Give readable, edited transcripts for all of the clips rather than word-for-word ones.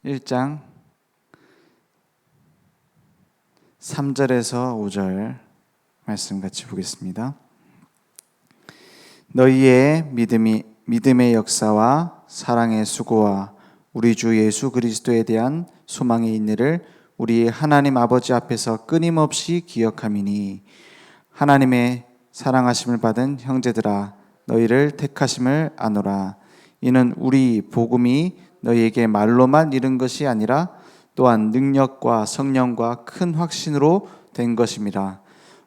1장 3절에서 5절 말씀 같이 보겠습니다. 너희의 믿음의 역사와 사랑의 수고와 우리 주 예수 그리스도에 대한 소망의 인내를 우리 하나님 아버지 앞에서 끊임없이 기억함이니 하나님의 사랑하심을 받은 형제들아 너희를 택하심을 아노라. 이는 우리 복음이 너희에게 말로만 이른 것이 아니라 또한 능력과 성령과 큰 확신으로 된 것임이라.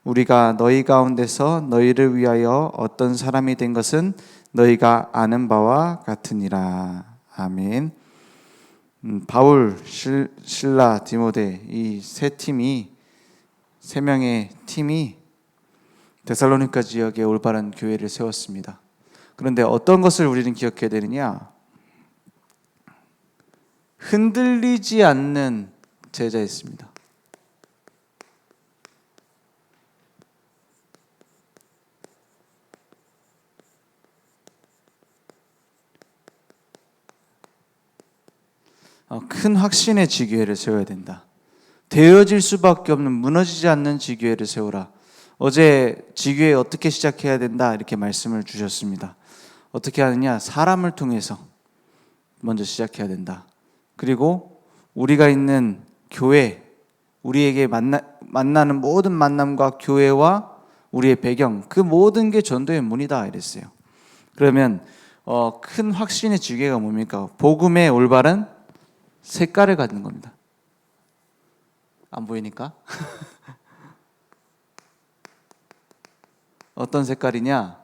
우리가 너희 가운데서 너희를 위하여 어떤 사람이 된 것은 너희가 아는 바와 같으니라. 아멘. 바울, 실라, 디모데 이 세 명의 팀이 데살로니가 지역에 올바른 교회를 세웠습니다. 그런데 어떤 것을 우리는 기억해야 되느냐? 흔들리지 않는 제자였습니다. 큰 확신의 지교회를 세워야 된다. 되어질 수밖에 없는 무너지지 않는 지교회를 세우라. 어제 지교회 어떻게 시작해야 된다 이렇게 말씀을 주셨습니다. 어떻게 하느냐? 사람을 통해서 먼저 시작해야 된다. 그리고 우리가 있는 교회, 우리에게 만나는 모든 만남과 교회와 우리의 배경, 그 모든 게 전도의 문이다 이랬어요. 그러면 큰 확신의 지교회가 뭡니까? 복음의 올바른 색깔을 갖는 겁니다. 안 보이니까? 어떤 색깔이냐?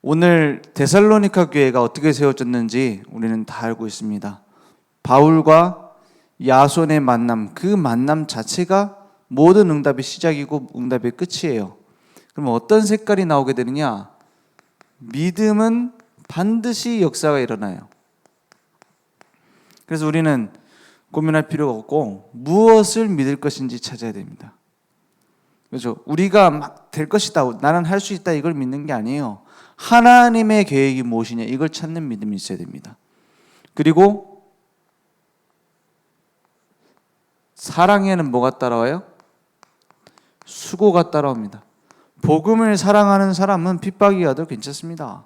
오늘 데살로니가 교회가 어떻게 세워졌는지 우리는 다 알고 있습니다. 바울과 야손의 만남, 그 만남 자체가 모든 응답의 시작이고 응답의 끝이에요. 그럼 어떤 색깔이 나오게 되느냐? 믿음은 반드시 역사가 일어나요. 그래서 우리는 고민할 필요가 없고 무엇을 믿을 것인지 찾아야 됩니다. 그렇죠? 우리가 막 될 것이다, 나는 할 수 있다 이걸 믿는 게 아니에요. 하나님의 계획이 무엇이냐 이걸 찾는 믿음이 있어야 됩니다. 그리고 사랑에는 뭐가 따라와요? 수고가 따라옵니다. 복음을 사랑하는 사람은 핍박이 와도 괜찮습니다.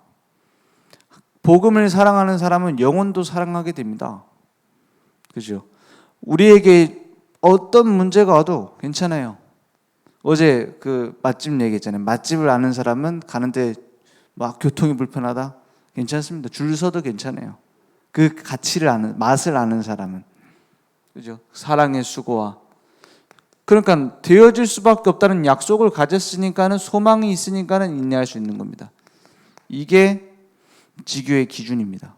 복음을 사랑하는 사람은 영혼도 사랑하게 됩니다. 그죠? 우리에게 어떤 문제가 와도 괜찮아요. 어제 그 맛집 얘기했잖아요. 맛집을 아는 사람은 가는데 막 교통이 불편하다? 괜찮습니다. 줄 서도 괜찮아요. 그 가치를 아는, 맛을 아는 사람은. 그죠? 사랑의 수고와. 그러니까 되어질 수밖에 없다는 약속을 가졌으니까는 소망이 있으니까는 인내할 수 있는 겁니다. 이게 지교의 기준입니다.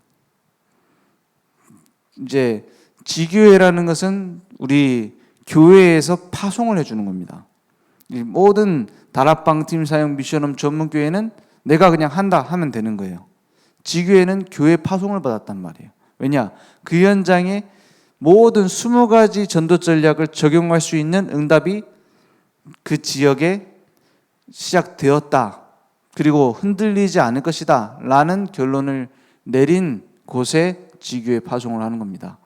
이제 지교회라는 것은 우리 교회에서 파송을 해주는 겁니다. 모든 다락방 팀 사용 미션홈 전문 교회는 내가 그냥 한다 하면 되는 거예요. 지교회는 교회 파송을 받았단 말이에요. 왜냐? 그 현장에 모든 20가지 전도 전략을 적용할 수 있는 응답이 그 지역에 시작되었다. 그리고 흔들리지 않을 것이다 라는 결론을 내린 곳에 지교회 파송을 하는 겁니다.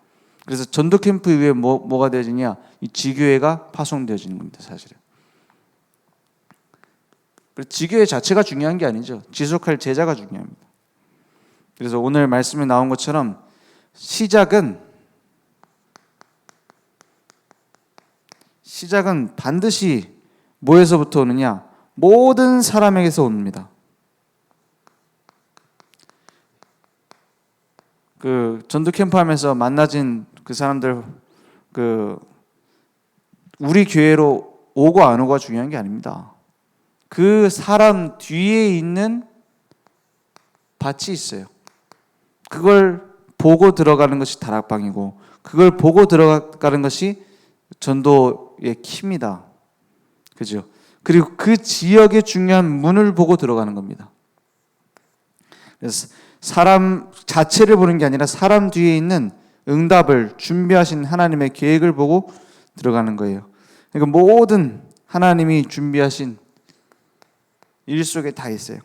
그래서 전도 캠프 이후에 뭐가 되어지냐? 이 지교회가 파송되어지는 겁니다. 사실은. 지교회 자체가 중요한 게 아니죠. 지속할 제자가 중요합니다. 그래서 오늘 말씀에 나온 것처럼 시작은 반드시 뭐에서부터 오느냐? 모든 사람에게서 옵니다. 그 전도 캠프 하면서 만나진 그 사람들 우리 교회로 오고 안 오고가 중요한 게 아닙니다. 그 사람 뒤에 있는 밭이 있어요. 그걸 보고 들어가는 것이 다락방이고 그걸 보고 들어가는 것이 전도의 키입니다. 그죠? 그리고 그 지역의 중요한 문을 보고 들어가는 겁니다. 그래서 사람 자체를 보는 게 아니라 사람 뒤에 있는 응답을 준비하신 하나님의 계획을 보고 들어가는 거예요. 그러니까 모든 하나님이 준비하신 일 속에 다 있어요.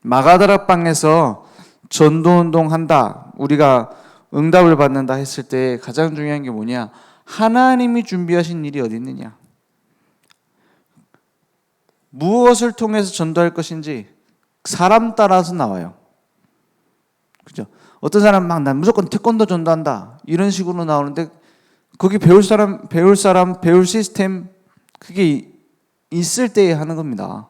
마가다락방에서 전도운동 한다, 우리가 응답을 받는다 했을 때 가장 중요한 게 뭐냐? 하나님이 준비하신 일이 어디 있느냐? 무엇을 통해서 전도할 것인지 사람 따라서 나와요. 그죠? 어떤 사람 막 난 무조건 태권도 전도한다 이런 식으로 나오는데 거기 배울 사람, 배울 시스템 그게 있을 때에 하는 겁니다.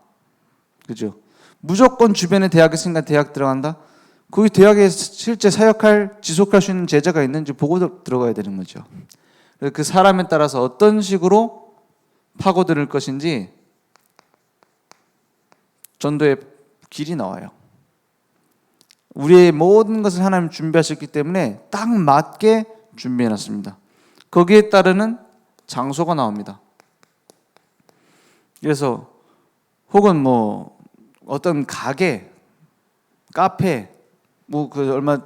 그죠? 무조건 주변에 대학 있으니까 대학 들어간다? 거기 대학에 실제 사역할, 지속할 수 있는 제자가 있는지 보고 들어가야 되는 거죠. 그 사람에 따라서 어떤 식으로 파고들 것인지 전도의 길이 나와요. 우리의 모든 것을 하나님 준비하셨기 때문에 딱 맞게 준비해놨습니다. 거기에 따르는 장소가 나옵니다. 그래서 혹은 뭐 어떤 가게, 카페, 뭐 그 얼마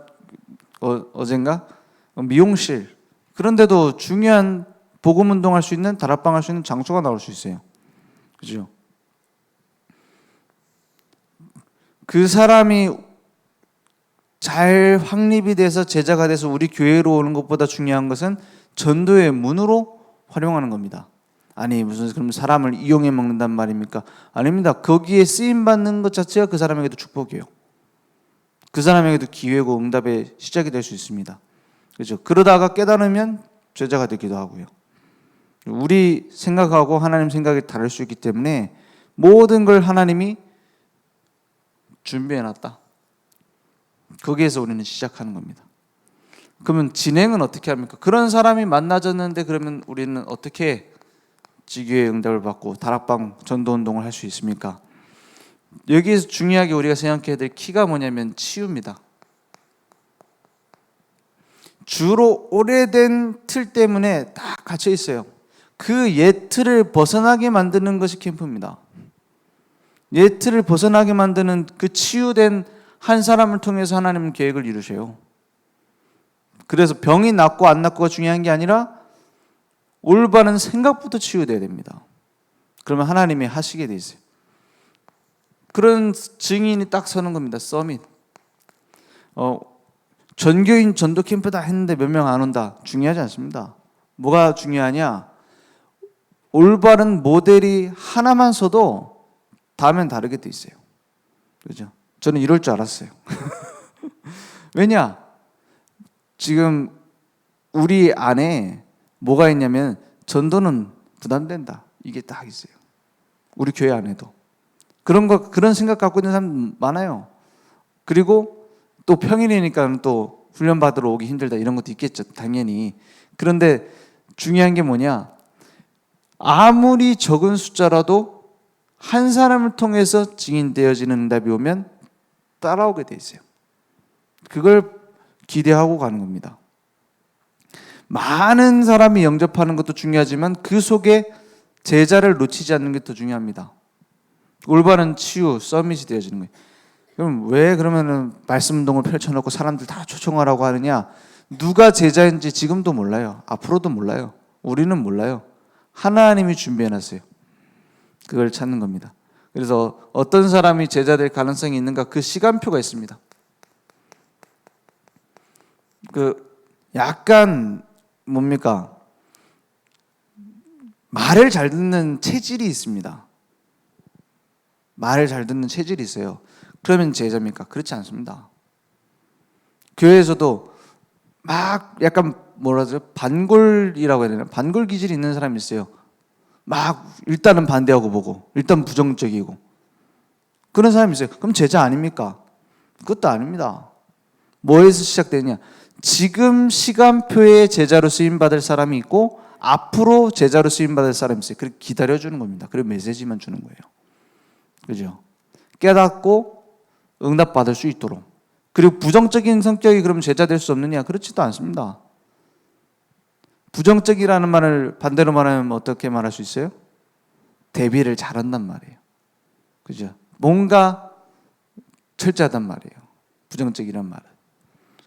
어젠가 미용실 그런 데도 중요한 복음 운동할 수 있는, 다락방 할 수 있는 장소가 나올 수 있어요. 그죠? 그 사람이 잘 확립이 돼서 제자가 돼서 우리 교회로 오는 것보다 중요한 것은 전도의 문으로 활용하는 겁니다. 아니 무슨 그럼 사람을 이용해 먹는단 말입니까? 아닙니다. 거기에 쓰임 받는 것 자체가 그 사람에게도 축복이에요. 그 사람에게도 기회고 응답의 시작이 될 수 있습니다. 그렇죠? 그러다가 깨달으면 제자가 되기도 하고요. 우리 생각하고 하나님 생각이 다를 수 있기 때문에 모든 걸 하나님이 준비해놨다. 거기에서 우리는 시작하는 겁니다. 그러면 진행은 어떻게 합니까? 그런 사람이 만나졌는데 그러면 우리는 어떻게 지교의 응답을 받고 다락방 전도운동을 할 수 있습니까? 여기에서 중요하게 우리가 생각해야 될 키가 뭐냐면 치유입니다. 주로 오래된 틀 때문에 딱 갇혀 있어요. 그 옛 틀을 벗어나게 만드는 것이 캠프입니다. 옛 틀을 벗어나게 만드는 그 치유된 한 사람을 통해서 하나님은 계획을 이루셔요. 그래서 병이 낫고 안 낫고가 중요한 게 아니라 올바른 생각부터 치유돼야 됩니다. 그러면 하나님이 하시게 돼 있어요. 그런 증인이 딱 서는 겁니다. 서밋. 전교인 전도 캠프다 했는데 몇 명 안 온다. 중요하지 않습니다. 뭐가 중요하냐? 올바른 모델이 하나만 서도 다음엔 다르게 돼 있어요. 그죠? 저는 이럴 줄 알았어요. 왜냐? 지금 우리 안에 뭐가 있냐면 전도는 부담된다. 이게 딱 있어요. 우리 교회 안에도. 그런 생각 갖고 있는 사람 많아요. 그리고 또 평일이니까 또 훈련 받으러 오기 힘들다 이런 것도 있겠죠. 당연히. 그런데 중요한 게 뭐냐? 아무리 적은 숫자라도 한 사람을 통해서 증인되어지는 응답이 오면 따라오게 돼 있어요. 그걸 기대하고 가는 겁니다. 많은 사람이 영접하는 것도 중요하지만 그 속에 제자를 놓치지 않는 게 더 중요합니다. 올바른 치유, 서밋이 되어지는 거예요. 그럼 왜 그러면은 말씀 운동을 펼쳐놓고 사람들 다 초청하라고 하느냐? 누가 제자인지 지금도 몰라요. 앞으로도 몰라요. 우리는 몰라요. 하나님이 준비해놨어요. 그걸 찾는 겁니다. 그래서 어떤 사람이 제자 될 가능성이 있는가? 그 시간표가 있습니다. 약간 뭡니까? 말을 잘 듣는 체질이 있습니다. 말을 잘 듣는 체질이 있어요. 그러면 제자입니까? 그렇지 않습니다. 교회에서도 막 약간 뭐라 그러죠? 반골이라고 해야 되나? 반골 기질이 있는 사람이 있어요. 막 일단은 반대하고 보고 일단 부정적이고 그런 사람이 있어요. 그럼 제자 아닙니까? 그것도 아닙니다. 뭐에서 시작되느냐? 지금 시간표에 제자로 쓰임받을 사람이 있고 앞으로 제자로 쓰임받을 사람이 있어요. 그렇게 기다려주는 겁니다. 그리고 메시지만 주는 거예요. 그죠? 깨닫고 응답받을 수 있도록. 그리고 부정적인 성격이 그럼 제자 될 수 없느냐? 그렇지도 않습니다. 부정적이라는 말을 반대로 말하면 어떻게 말할 수 있어요? 대비를 잘한단 말이에요. 그죠? 뭔가 철저하단 말이에요. 부정적이란 말은.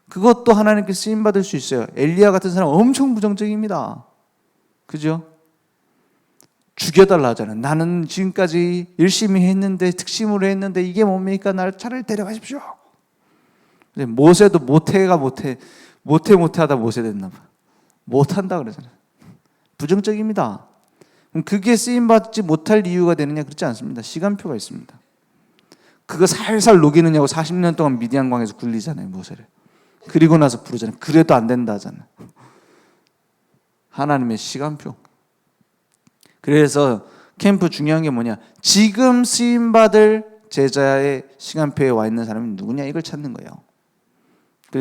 그것도 하나님께 쓰임받을 수 있어요. 엘리야 같은 사람 엄청 부정적입니다. 그죠? 죽여달라 하잖아요. 나는 지금까지 열심히 했는데 특심으로 했는데 이게 뭡니까? 나를 차라리 데려가십시오. 모세도 못하다 모세 됐나 봐. 못한다 그러잖아요. 부정적입니다. 그럼 그게 쓰임받지 못할 이유가 되느냐? 그렇지 않습니다. 시간표가 있습니다. 그거 살살 녹이느냐고 40년 동안 미디안 광에서 굴리잖아요, 모세를. 그리고 나서 부르잖아요. 그래도 안 된다 하잖아요. 하나님의 시간표. 그래서 캠프 중요한 게 뭐냐? 지금 쓰임받을 제자의 시간표에 와 있는 사람이 누구냐? 이걸 찾는 거예요.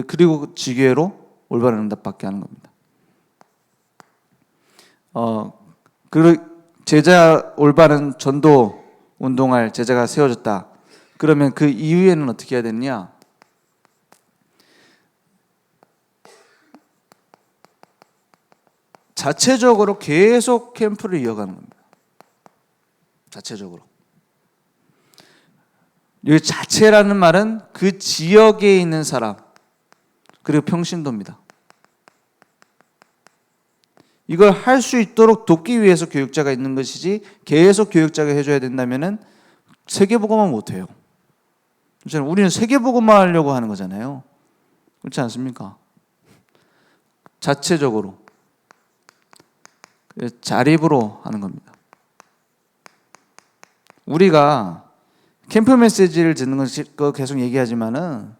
그리고 지교회로 올바른 응답 받게 하는 겁니다. 그리고 제자 올바른 전도 운동할 제자가 세워졌다. 그러면 그 이후에는 어떻게 해야 되느냐? 자체적으로 계속 캠프를 이어가는 겁니다. 자체적으로. 이 자체라는 말은 그 지역에 있는 사람, 그리고 평신도입니다. 이걸 할 수 있도록 돕기 위해서 교육자가 있는 것이지 계속 교육자가 해줘야 된다면은 세계복음만 못해요. 그렇잖아요. 우리는 세계복음만 하려고 하는 거잖아요. 그렇지 않습니까? 자체적으로 자립으로 하는 겁니다. 우리가 캠프 메시지를 듣는 거 계속 얘기하지만은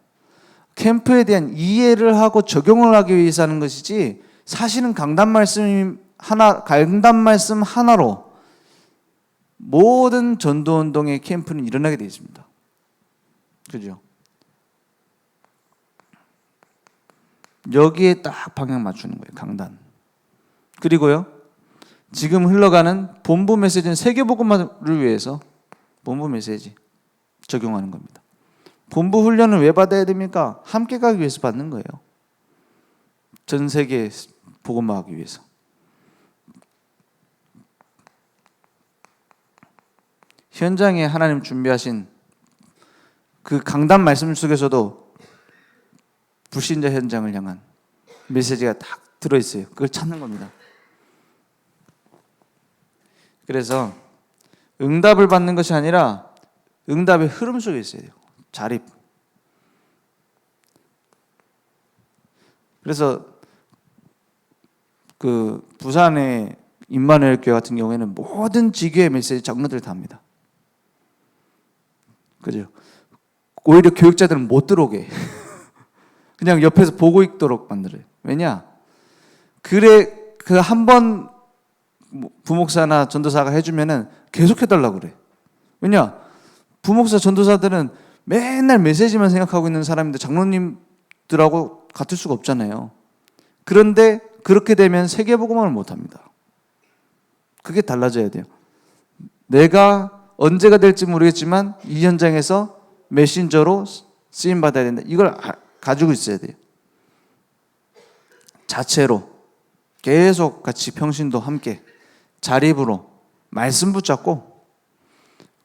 캠프에 대한 이해를 하고 적용을 하기 위해서 하는 것이지 사실은 강단 말씀 하나로 모든 전도 운동의 캠프는 일어나게 되어 있습니다. 그죠? 여기에 딱 방향 맞추는 거예요. 강단. 그리고요, 지금 흘러가는 본부 메시지는 세계복음화를 위해서 본부 메시지 적용하는 겁니다. 본부 훈련을 왜 받아야 됩니까? 함께 가기 위해서 받는 거예요. 전 세계에 복음화하기 위해서. 현장에 하나님 준비하신 그 강단 말씀 속에서도 불신자 현장을 향한 메시지가 딱 들어있어요. 그걸 찾는 겁니다. 그래서 응답을 받는 것이 아니라 응답의 흐름 속에 있어야 돼요. 자립. 그래서 그 부산의 임마누엘 교회 같은 경우에는 모든 지교의 메시지 장로들 다 합니다. 그죠? 오히려 교육자들은 못 들어오게 그냥 옆에서 보고 있도록 만들어요. 왜냐? 그래 그 한 번 부목사나 전도사가 해주면은 계속 해달라고 그래. 왜냐? 부목사 전도사들은 맨날 메시지만 생각하고 있는 사람인데 장로님들하고 같을 수가 없잖아요. 그런데 그렇게 되면 세계복음화를 못합니다. 그게 달라져야 돼요. 내가 언제가 될지 모르겠지만 이 현장에서 메신저로 쓰임받아야 된다. 이걸 가지고 있어야 돼요. 자체로 계속 같이 평신도 함께 자립으로 말씀 붙잡고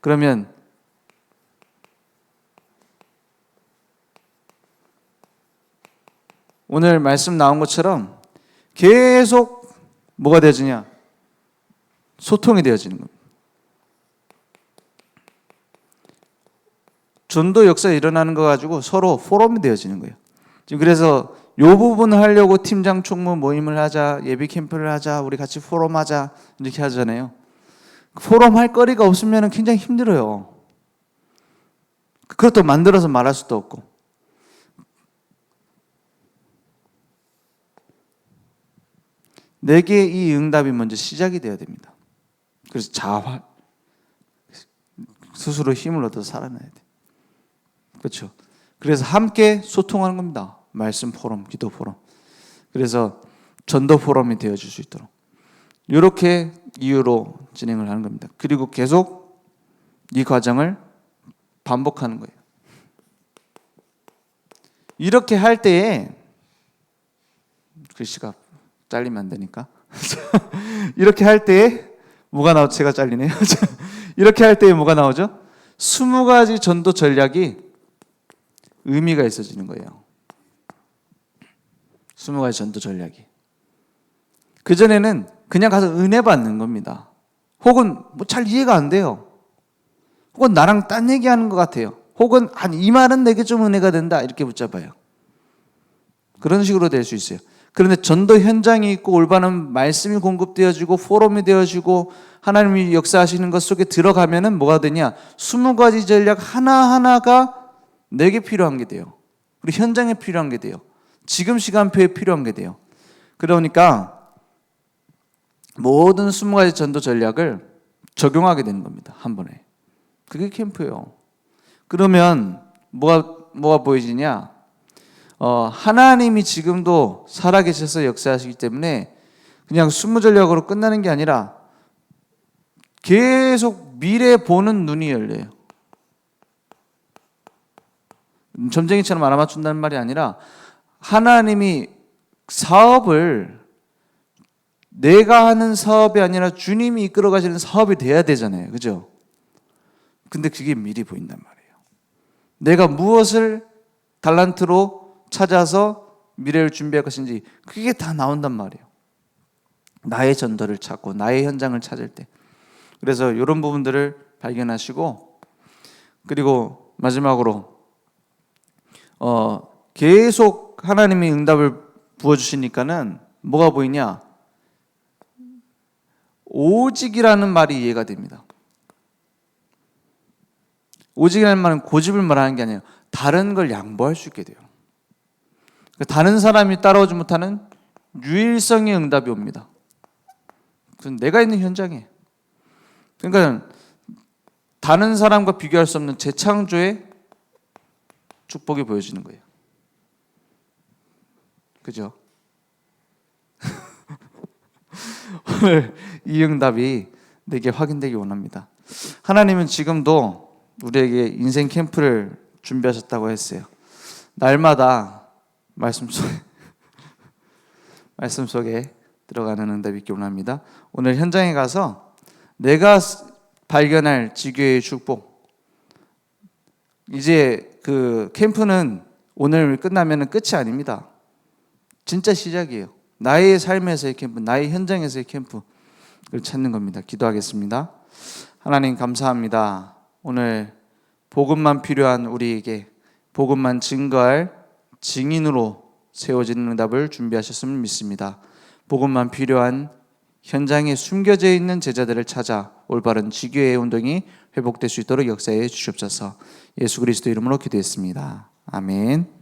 그러면 오늘 말씀 나온 것처럼 계속 뭐가 되어지냐? 소통이 되어지는 겁니다. 전도 역사에 일어나는 거 가지고 서로 포럼이 되어지는 거예요. 지금 그래서 이 부분을 하려고 팀장 총무 모임을 하자, 예비 캠프를 하자, 우리 같이 포럼 하자 이렇게 하잖아요. 포럼 할 거리가 없으면 굉장히 힘들어요. 그것도 만들어서 말할 수도 없고. 내게 이 응답이 먼저 시작이 되어야 됩니다. 그래서 자활, 스스로 힘을 얻어서 살아나야 돼. 그렇죠? 그래서 함께 소통하는 겁니다. 말씀 포럼, 기도 포럼. 그래서 전도 포럼이 되어줄 수 있도록 이렇게 이유로 진행을 하는 겁니다. 그리고 계속 이 과정을 반복하는 거예요. 이렇게 할 때에 글씨가 잘리면 안 되니까 이렇게 할 때에 뭐가 나오죠? 제가 잘리네요. 이렇게 할 때에 뭐가 나오죠? 20가지 전도 전략이 의미가 있어지는 거예요. 20가지 전도 전략이. 그전에는 그냥 가서 은혜 받는 겁니다. 혹은 뭐 잘 이해가 안 돼요. 혹은 나랑 딴 얘기하는 것 같아요. 혹은 이 말은 내게 좀 은혜가 된다 이렇게 붙잡아요. 그런 식으로 될 수 있어요. 그런데 전도 현장이 있고 올바른 말씀이 공급되어지고 포럼이 되어지고 하나님이 역사하시는 것 속에 들어가면은 뭐가 되냐? 20가지 전략 하나하나가 내게 필요한 게 돼요. 우리 현장에 필요한 게 돼요. 지금 시간표에 필요한 게 돼요. 그러니까 모든 20가지 전도 전략을 적용하게 되는 겁니다. 한 번에. 그게 캠프예요. 그러면 뭐가 보여지냐? 하나님이 지금도 살아계셔서 역사하시기 때문에 그냥 20전략으로 끝나는 게 아니라 계속 미래 보는 눈이 열려요. 점쟁이처럼 알아맞춘다는 말이 아니라 하나님이 사업을 내가 하는 사업이 아니라 주님이 이끌어 가시는 사업이 돼야 되잖아요. 그죠? 근데 그게 미리 보인단 말이에요. 내가 무엇을 달란트로 찾아서 미래를 준비할 것인지 그게 다 나온단 말이에요. 나의 전도를 찾고 나의 현장을 찾을 때. 그래서 이런 부분들을 발견하시고, 그리고 마지막으로 계속 하나님이 응답을 부어주시니까는 뭐가 보이냐? 오직이라는 말이 이해가 됩니다. 오직이라는 말은 고집을 말하는 게 아니에요. 다른 걸 양보할 수 있게 돼요. 다른 사람이 따라오지 못하는 유일성의 응답이 옵니다. 그건 내가 있는 현장에. 그러니까 다른 사람과 비교할 수 없는 재창조의 축복이 보여지는 거예요. 그죠? 오늘 이 응답이 내게 확인되기 원합니다. 하나님은 지금도 우리에게 인생 캠프를 준비하셨다고 했어요. 날마다 말씀 속에 들어가는 응답이 있기 원합니다. 오늘 현장에 가서 내가 발견할 지교의 축복, 이제 그 캠프는 오늘 끝나면 끝이 아닙니다. 진짜 시작이에요. 나의 삶에서의 캠프, 나의 현장에서의 캠프를 찾는 겁니다. 기도하겠습니다. 하나님 감사합니다. 오늘 복음만 필요한 우리에게 복음만 증거할 증인으로 세워지는 응답을 준비하셨음을 믿습니다. 복음만 필요한 현장에 숨겨져 있는 제자들을 찾아 올바른 지교의 운동이 회복될 수 있도록 역사해 주시옵소서. 예수 그리스도 이름으로 기도했습니다. 아멘.